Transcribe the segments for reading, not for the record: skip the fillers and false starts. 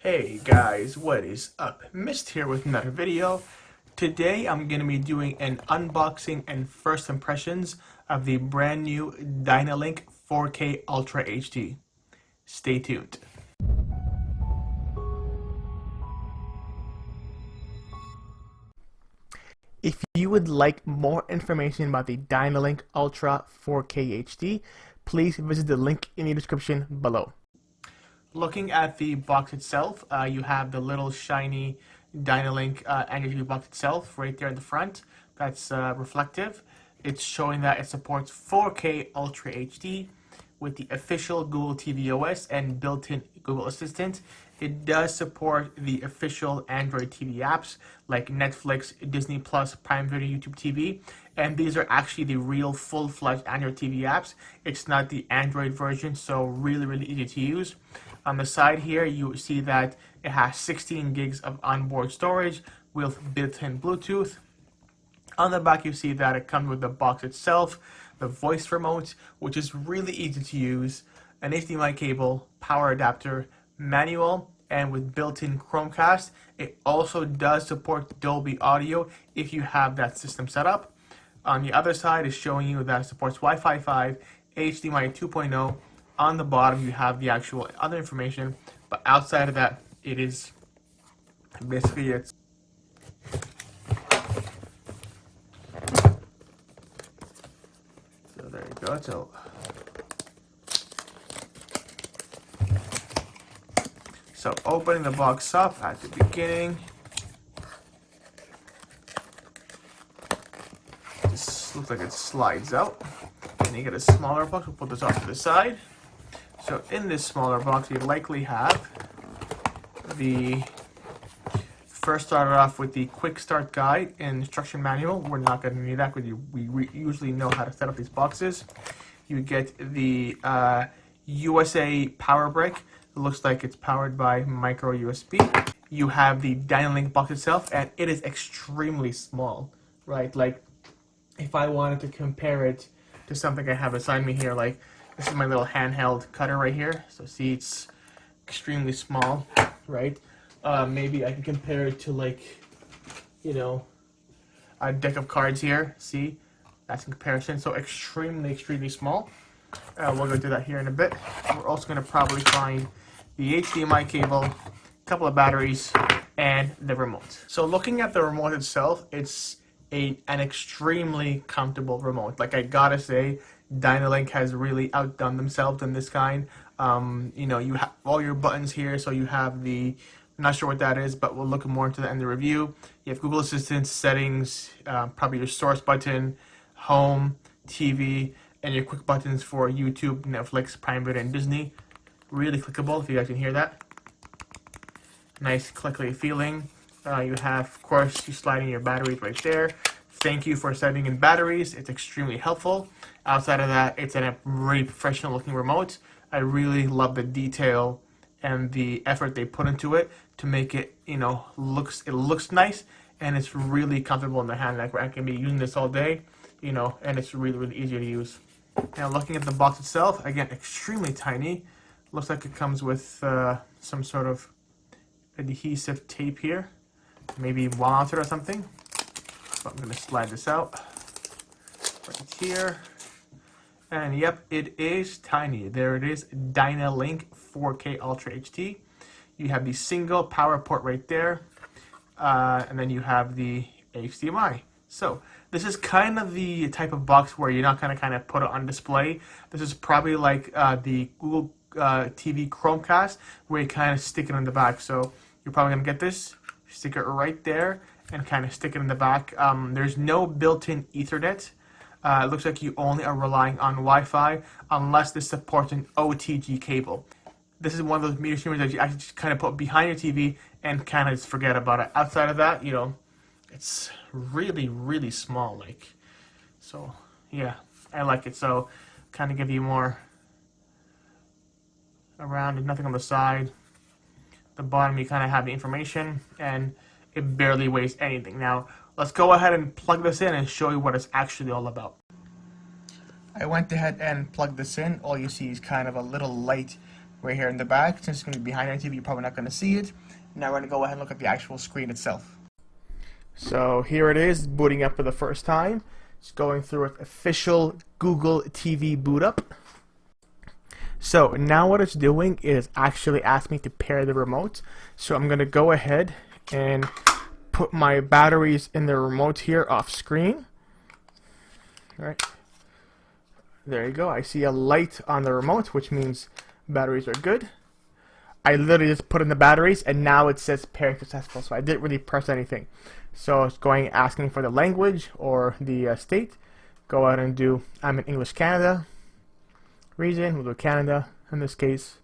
Hey guys, what is up? Mist here with another video. Today I'm going to be doing an unboxing and first impressions of the brand new Dynalink 4K Ultra HD. Stay tuned. If you would like more information about the Dynalink Ultra 4K HD, please visit the link in the description below. Looking at the box itself, you have the little shiny Dynalink energy box itself right there in the front. That's reflective. It's showing that it supports 4K Ultra HD with the official Google TV OS and built-in Google Assistant. It does support the official Android TV apps like Netflix, Disney Plus, Prime Video, YouTube TV, and these are actually the real full-fledged Android TV apps. It's not the Android version, so really easy to use. On the side here, you see that it has 16 gigs of onboard storage with built-in Bluetooth. On the back, you see that it comes with the box itself, the voice remote, which is really easy to use, an HDMI cable, power adapter, manual, and with built-in Chromecast. It also does support Dolby Audio if you have that system set up. On the other side is showing you that it supports Wi-Fi 5, HDMI 2.0. On the bottom, you have the actual other information, but outside of that, it is basically it's. So there you go. So opening the box up at the beginning, this looks like it slides out, and you get a smaller box. We'll put this off to the side. So in this smaller box, you likely have the first started off with the quick start guide and instruction manual. We're not going to need that because we usually know how to set up these boxes. You get the USA power brick. It looks like it's powered by micro USB. You have the Dynalink box itself, and it is extremely small, right? Like if I wanted to compare it to something I have beside me here, like this is my little handheld cutter right here. So see, it's extremely small, right? Maybe I can compare it to like, you know, a deck of cards here. See, that's in comparison. So extremely small. We'll go do that here in a bit. We're also going to probably find the HDMI cable, a couple of batteries, and the remote. So looking at the remote itself, it's an extremely comfortable remote. Like I gotta say, Dynalink has really outdone themselves in this kind. You know, you have all your buttons here, so you have the, I'm not sure what that is, but we'll look more into that in the review. You have Google Assistant, settings, probably your source button, home, TV, and your quick buttons for YouTube, Netflix, Prime Video, and Disney. Really clickable, if you guys can hear that. Nice clickly feeling. You have, of course, you sliding your batteries right there. Thank you for setting in batteries. It's extremely helpful. Outside of that, it's a really professional looking remote. I really love the detail and the effort they put into it to make it, you know, looks nice, and it's really comfortable in the hand. Like I can be using this all day, you know, and it's really easy to use. Now looking at the box itself, again, extremely tiny. Looks like it comes with some sort of adhesive tape here, maybe wall mounted or something. So I'm going to slide this out right here. And yep, it is tiny. There it is, Dynalink 4K Ultra HD. You have the single power port right there. And then you have the HDMI. So this is kind of the type of box where you're not going to kind of put it on display. This is probably like the Google TV Chromecast, where you kind of stick it in the back. So you're probably going to get this, stick it right there, and kind of stick it in the back. There's no built-in Ethernet. It looks like you only are relying on Wi-Fi unless this supports an OTG cable. This is one of those media streamers that you actually just kind of put behind your TV and kind of just forget about it. Outside of that, you know, it's really small. Like, so yeah, I like it. So kind of give you more around and nothing on the side. The bottom, you kind of have the information, and it barely weighs anything. Now, let's go ahead and plug this in and show you what it's actually all about. I went ahead and plugged this in. All you see is kind of a little light right here in the back. Since it's going to be behind our TV, you're probably not going to see it. Now we're going to go ahead and look at the actual screen itself. So here it is, booting up for the first time. It's going through its official Google TV boot up. So now what it's doing is actually asking me to pair the remote. So I'm going to go ahead and put my batteries in the remote here off screen. All right. There you go. I see a light on the remote, which means batteries are good. I literally just put in the batteries and now it says pairing successful. So I didn't really press anything. So it's going asking for the language or the state. Go ahead and do I'm in English Canada. Region, we'll do Canada in this case.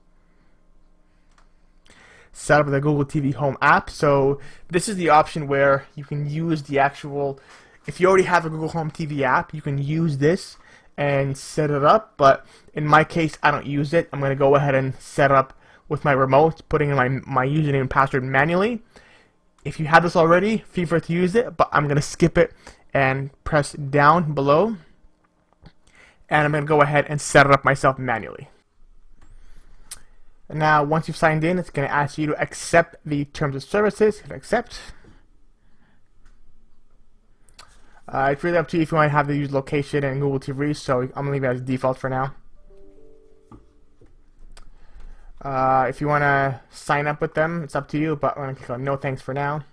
Set up the Google TV Home app. So this is the option where you can use the actual, if you already have a Google Home TV app, you can use this and set it up. But in my case, I don't use it. I'm going to go ahead and set it up with my remote, putting in my username and password manually. If you have this already, feel free to use it, but I'm going to skip it and press down below. And I'm going to go ahead and set it up myself manually. And now, once you've signed in, it's going to ask you to accept the terms of services. Hit accept. It's really up to you if you want to have the use location and Google TV, so I'm going to leave it as default for now. If you want to sign up with them, it's up to you, but I'm going to click on no thanks for now.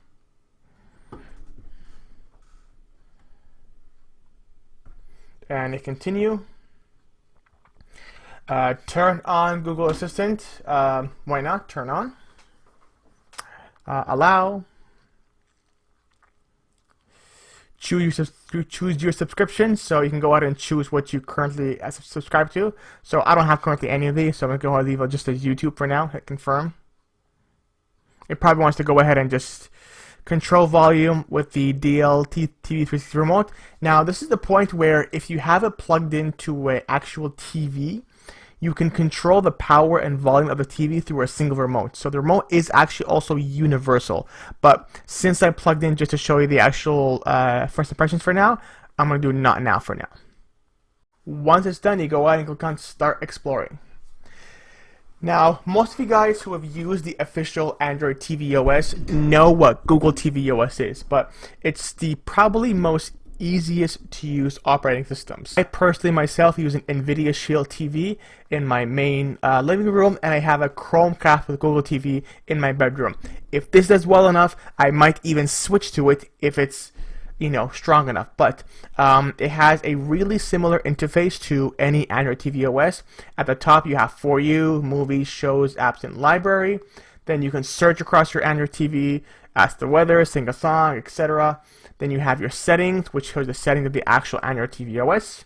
And hit continue. Turn on Google Assistant. Why not? Turn on. Allow. Choose your subscription, so you can go ahead and choose what you currently subscribe to. So I don't have currently any of these, so I'm going to go ahead and leave it just as YouTube for now. Hit confirm. It probably wants to go ahead and just control volume with the DLT TV360 remote. Now this is the point where if you have it plugged into an actual TV, you can control the power and volume of the TV through a single remote. So the remote is actually also universal. But since I plugged in just to show you the actual first impressions for now, I'm going to do not now for now. Once it's done, you go ahead and click on Start Exploring. Now, most of you guys who have used the official Android TV OS know what Google TV OS is, but it's the probably most easiest to use operating systems. I personally myself use an NVIDIA Shield TV in my main living room, and I have a Chromecast with Google TV in my bedroom. If this does well enough, I might even switch to it if it's, you know, strong enough. But it has a really similar interface to any Android TV OS. At the top you have For You, movies, shows, apps, and library. Then you can search across your Android TV, ask the weather, sing a song, etc. Then you have your settings, which shows the settings of the actual Android TV OS.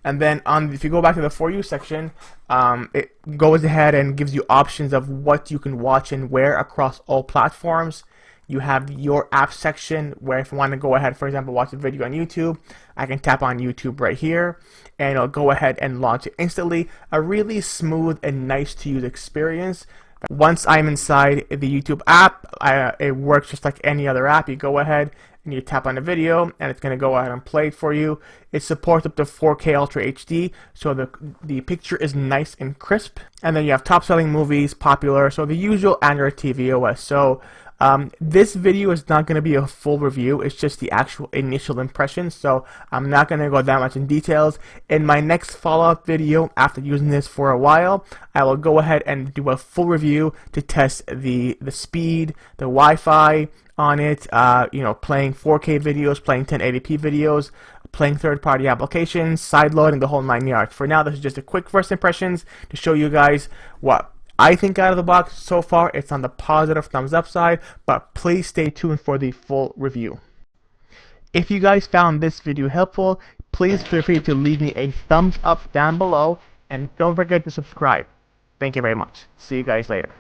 And then if you go back to the For You section, it goes ahead and gives you options of what you can watch and where across all platforms. You have your app section where if I want to go ahead, for example, watch a video on YouTube, I can tap on YouTube right here and it'll go ahead and launch it instantly. A really smooth and nice to use experience. Once I'm inside the YouTube app, it works just like any other app. You go ahead and you tap on the video and it's going to go ahead and play it for you. It supports up to 4K Ultra HD, so the picture is nice and crisp. And then you have top selling movies, popular, so the usual Android TV OS. So this video is not going to be a full review, it's just the actual initial impressions, so I'm not going to go that much in details. In my next follow-up video, after using this for a while, I will go ahead and do a full review to test the speed, the Wi-Fi on it, you know, playing 4K videos, playing 1080p videos, playing third-party applications, sideloading, the whole 9 yards. For now, this is just a quick first impressions to show you guys what I think out of the box. So far, it's on the positive thumbs up side, but please stay tuned for the full review. If you guys found this video helpful, please feel free to leave me a thumbs up down below, and don't forget to subscribe. Thank you very much. See you guys later.